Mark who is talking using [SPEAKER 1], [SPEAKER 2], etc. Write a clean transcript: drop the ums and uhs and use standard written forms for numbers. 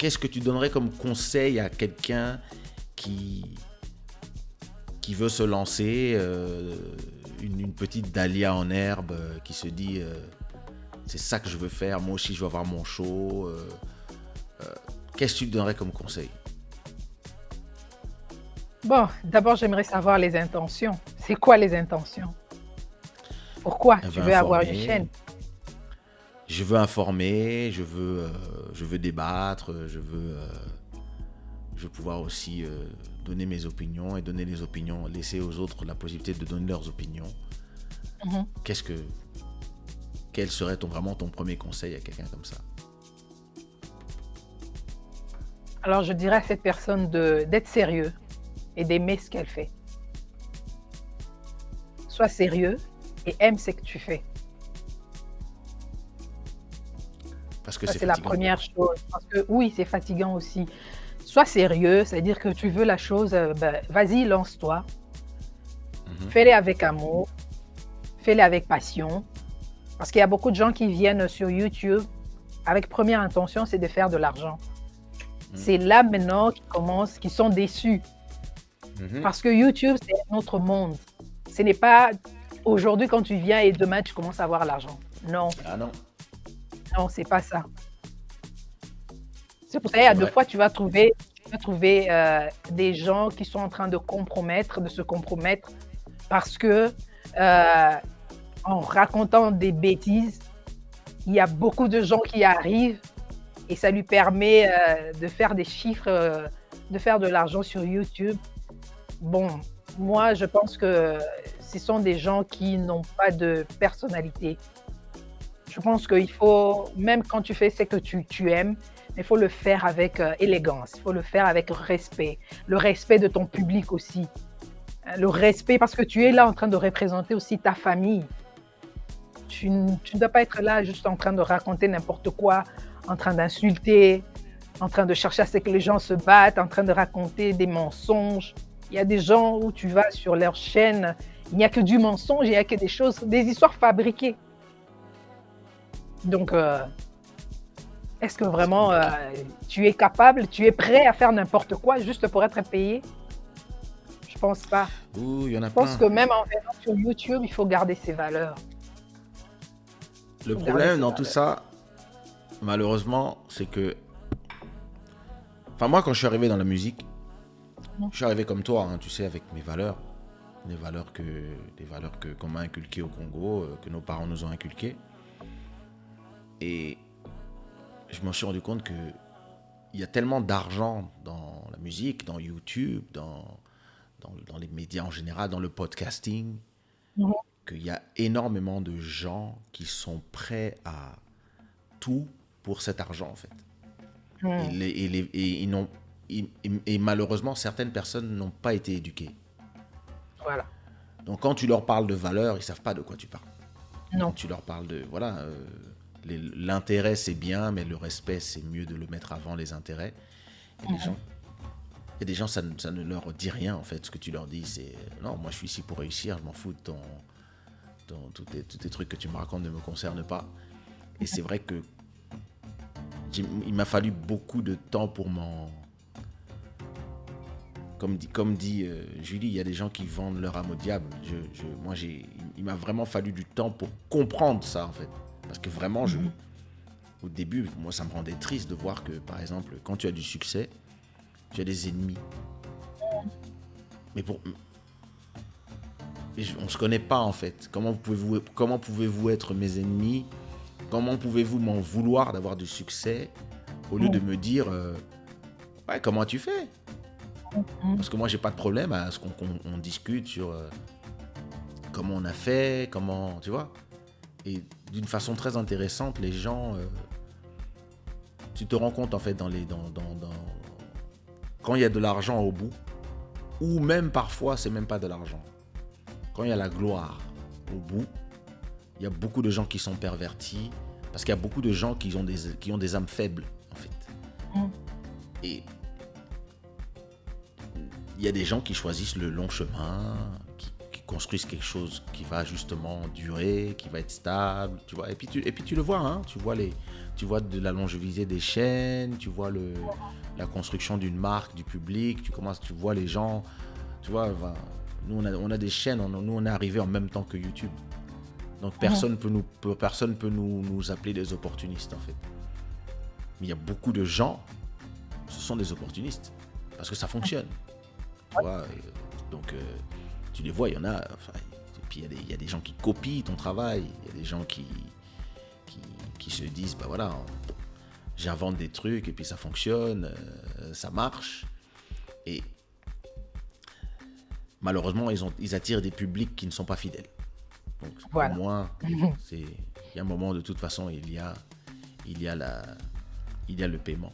[SPEAKER 1] qu'est-ce que tu donnerais comme conseil à quelqu'un qui veut se lancer, une petite dahlia en herbe, qui se dit c'est ça que je veux faire, moi aussi je veux avoir mon show. Qu'est-ce que tu donnerais comme conseil?
[SPEAKER 2] Bon, d'abord, j'aimerais savoir les intentions. C'est quoi les intentions? Pourquoi
[SPEAKER 1] Elle
[SPEAKER 2] tu
[SPEAKER 1] veut
[SPEAKER 2] veux avoir une
[SPEAKER 1] informer,
[SPEAKER 2] chaîne?
[SPEAKER 1] je veux informer, je veux débattre, je veux pouvoir aussi donner mes opinions et donner les opinions, laisser aux autres la possibilité de donner leurs opinions.
[SPEAKER 2] Mhm.
[SPEAKER 1] Qu'est-ce que, quel serait vraiment ton premier conseil à quelqu'un comme ça?
[SPEAKER 2] Alors, je dirais à cette personne d'être sérieux et d'aimer ce qu'elle fait. Sois sérieux et aime ce que tu fais.
[SPEAKER 1] Parce que
[SPEAKER 2] Ça,
[SPEAKER 1] c'est
[SPEAKER 2] c'est la
[SPEAKER 1] fatigant.
[SPEAKER 2] première chose. Parce que oui, c'est fatigant aussi. Sois sérieux, c'est-à-dire que tu veux la chose, ben, vas-y, lance-toi.
[SPEAKER 1] Mhm.
[SPEAKER 2] Fais-le avec amour, fais-le avec passion. Parce qu'il y a beaucoup de gens qui viennent sur YouTube avec première intention, c'est de faire de l'argent. C'est là maintenant qu'ils commencent, qu'ils sont déçus.
[SPEAKER 1] Mhm.
[SPEAKER 2] Parce que YouTube, c'est un autre monde. Ce n'est pas aujourd'hui quand tu viens et demain tu commences à avoir l'argent. Non,
[SPEAKER 1] Ah non,
[SPEAKER 2] non, c'est pas ça. C'est pour ça qu'il y
[SPEAKER 1] c'est
[SPEAKER 2] a deux
[SPEAKER 1] vrai.
[SPEAKER 2] fois tu vas trouver des gens qui sont en train de se compromettre parce que en racontant des bêtises, il y a beaucoup de gens qui arrivent et ça lui permet de faire des chiffres, de faire de l'argent sur YouTube. Bon, moi, je pense que ce sont des gens qui n'ont pas de personnalité. Je pense qu'il faut, même quand tu fais ce que tu aimes, il faut le faire avec élégance, il faut le faire avec respect, le respect de ton public aussi. Le respect parce que tu es là en train de représenter aussi ta famille. Tu ne dois pas être là juste en train de raconter n'importe quoi, en train d'insulter, en train de chercher à ce que les gens se battent, en train de raconter des mensonges. Il y a des gens où tu vas sur leur chaîne, il n'y a que du mensonge, il n'y a que des choses, des histoires fabriquées. Donc, est-ce que
[SPEAKER 1] C'est
[SPEAKER 2] vraiment
[SPEAKER 1] compliqué.
[SPEAKER 2] tu es capable, tu es prêt à faire n'importe quoi juste pour être payé? Je pense pas.
[SPEAKER 1] Ouh, il y en a
[SPEAKER 2] Je pense
[SPEAKER 1] plein.
[SPEAKER 2] que même en venant sur YouTube, il faut garder ses valeurs. Il
[SPEAKER 1] Le
[SPEAKER 2] faut garder
[SPEAKER 1] problème
[SPEAKER 2] ses
[SPEAKER 1] dans tout
[SPEAKER 2] valeurs.
[SPEAKER 1] ça, malheureusement, c'est que, enfin moi, quand je suis arrivé dans la musique,
[SPEAKER 2] Mhm.
[SPEAKER 1] je suis arrivé comme toi, hein, tu sais, avec mes valeurs, les valeurs que qu'on m'a inculquées au Congo, que nos parents nous ont inculquées, et je me suis rendu compte que il y a tellement d'argent dans la musique, dans YouTube, dans les médias en général, dans le podcasting,
[SPEAKER 2] Mhm.
[SPEAKER 1] qu'il y a énormément de gens qui sont prêts à tout pour cet argent, en fait.
[SPEAKER 2] Mhm.
[SPEAKER 1] Et ils n'ont, et malheureusement, certaines personnes n'ont pas été éduquées.
[SPEAKER 2] Voilà.
[SPEAKER 1] Donc, quand tu leur parles de valeur, ils savent pas de quoi tu parles. Quand
[SPEAKER 2] Non.
[SPEAKER 1] tu leur parles de, voilà, l'intérêt c'est bien, mais le respect c'est mieux de le mettre avant les intérêts. Et les gens,
[SPEAKER 2] Mhm.
[SPEAKER 1] il y a des gens, ça ne leur dit rien en fait. Ce que tu leur dis, c'est non, moi je suis ici pour réussir, je m'en fous de tous tes trucs que tu me racontes ne me concernent pas. Et c'est vrai que il m'a fallu beaucoup de temps pour m'en. Comme dit Julie, il y a des gens qui vendent leur âme au diable. Il m'a vraiment fallu du temps pour comprendre ça en fait. Parce que vraiment,
[SPEAKER 2] Mhm.
[SPEAKER 1] au début, moi ça me rendait triste de voir que par exemple, quand tu as du succès, tu as des ennemis. Mais on se connaît pas en fait. Comment pouvez-vous être mes ennemis? Comment pouvez-vous m'en vouloir d'avoir du succès au lieu de
[SPEAKER 2] Mhm.
[SPEAKER 1] me dire ouais, comment tu fais?
[SPEAKER 2] Mhm.
[SPEAKER 1] Parce que moi j'ai pas de problème à ce qu'on discute sur comment on a fait, comment, tu vois. Et d'une façon très intéressante, les gens, tu te rends compte en fait quand il y a de l'argent au bout, ou même parfois c'est même pas de l'argent. Quand il y a la gloire au bout, il y a beaucoup de gens qui sont pervertis parce qu'il y a beaucoup de gens qui ont des âmes faibles en fait.
[SPEAKER 2] Mhm.
[SPEAKER 1] Et il y a des gens qui choisissent le long chemin, construisent quelque chose qui va justement durer, qui va être stable, tu vois. Et puis tu le vois, hein, tu vois de la longévité des chaînes, tu vois la construction d'une marque, du public, tu vois les gens, tu vois. Enfin, nous, on a des chaînes, nous, on est arrivé en même temps que YouTube. Donc,
[SPEAKER 2] Mhm.
[SPEAKER 1] personne peut nous appeler des opportunistes, en fait. Mais il y a beaucoup de gens, ce sont des opportunistes, parce que ça fonctionne, tu vois. Donc, tu les vois, il y en a. Enfin, et puis, il y a des gens qui copient ton travail, il y a des gens qui, qui se disent, bah voilà, j'invente des trucs et puis ça fonctionne, ça marche. Et malheureusement, ils attirent des publics qui ne sont pas fidèles. Donc, pour
[SPEAKER 2] Voilà.
[SPEAKER 1] moi, il y a un moment, de toute façon, il y a le paiement.